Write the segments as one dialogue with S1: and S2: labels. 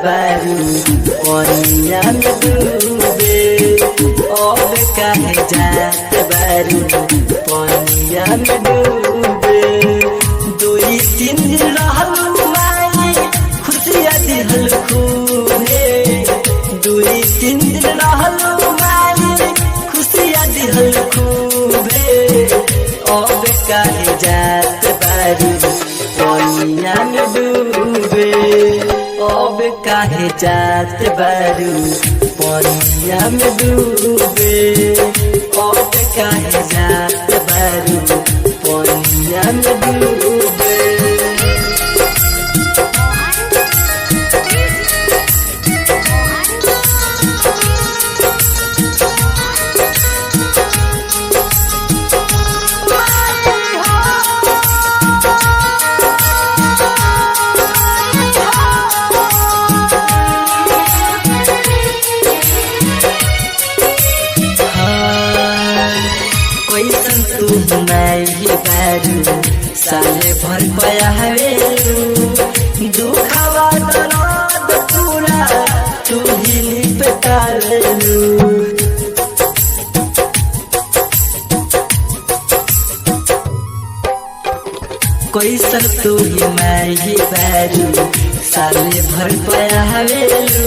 S1: बारू पनिया में डूबे अब काहे जात बारू पनिया में डूबे। 2-3 दिन रहलू माई खुशिया दिहल खूबे 2-3 दिन रहलू माई खुशिया दिहल खूबे अब काहे जात बारू पनिया में डूबे अब काहे जात बारू पनिया में डूबे अब काहे जात बारू पनिया में डूबे। साले भर पया हवेलू दुखावा दर्द पूरा तू ही निपटालेलू। कैसन तू ही माई बारू साले भर पया हवेलू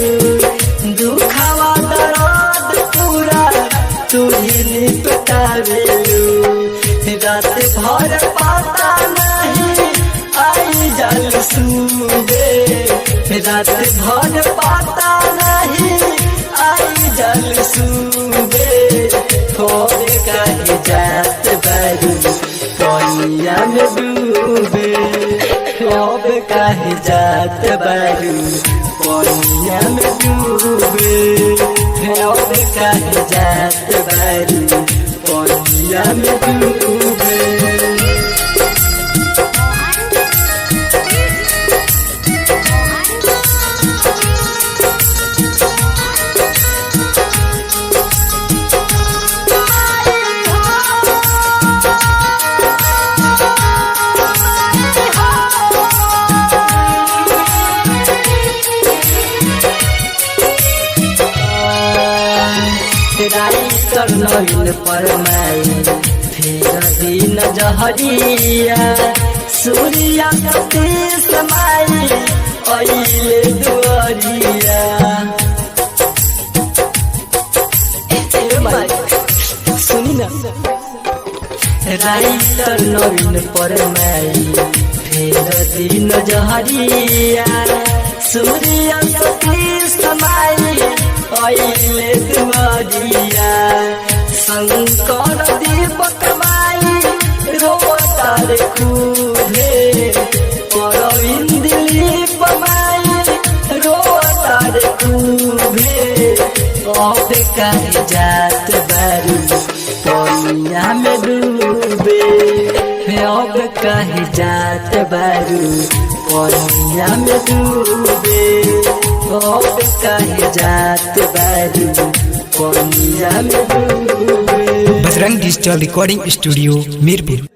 S1: दुखावा दर्द पूरा तू ही निपटालेलू। रात भर पता नहीं आई जल सूबे रात भर पता नहीं आई जल सूबे थोड़े काहे जात बारू पनिया में डूबे अब काहे जात बारू पनिया में डूबे अब काहे जात बारू पनिया में डूबे। राइटर नवीन परमाई फेर दिन जहरिया सूर्या सतीश माई अइले दुआरिया। सुनी ना राइटर नवीन परमाई फेर दिन जहरिया सूर्या सतीश माई अइले दुआरिया। शंकर दीपक माई रोता रे खूबे परवीन दिलीप माई रोता रे खूबे अब काहे जात बारू पनिया में डूबे अब काहे जात बारू पनिया में डूबे अब काहे जात बारू पनिया में डूबे।
S2: Bajrang digital recording studio Mirpur.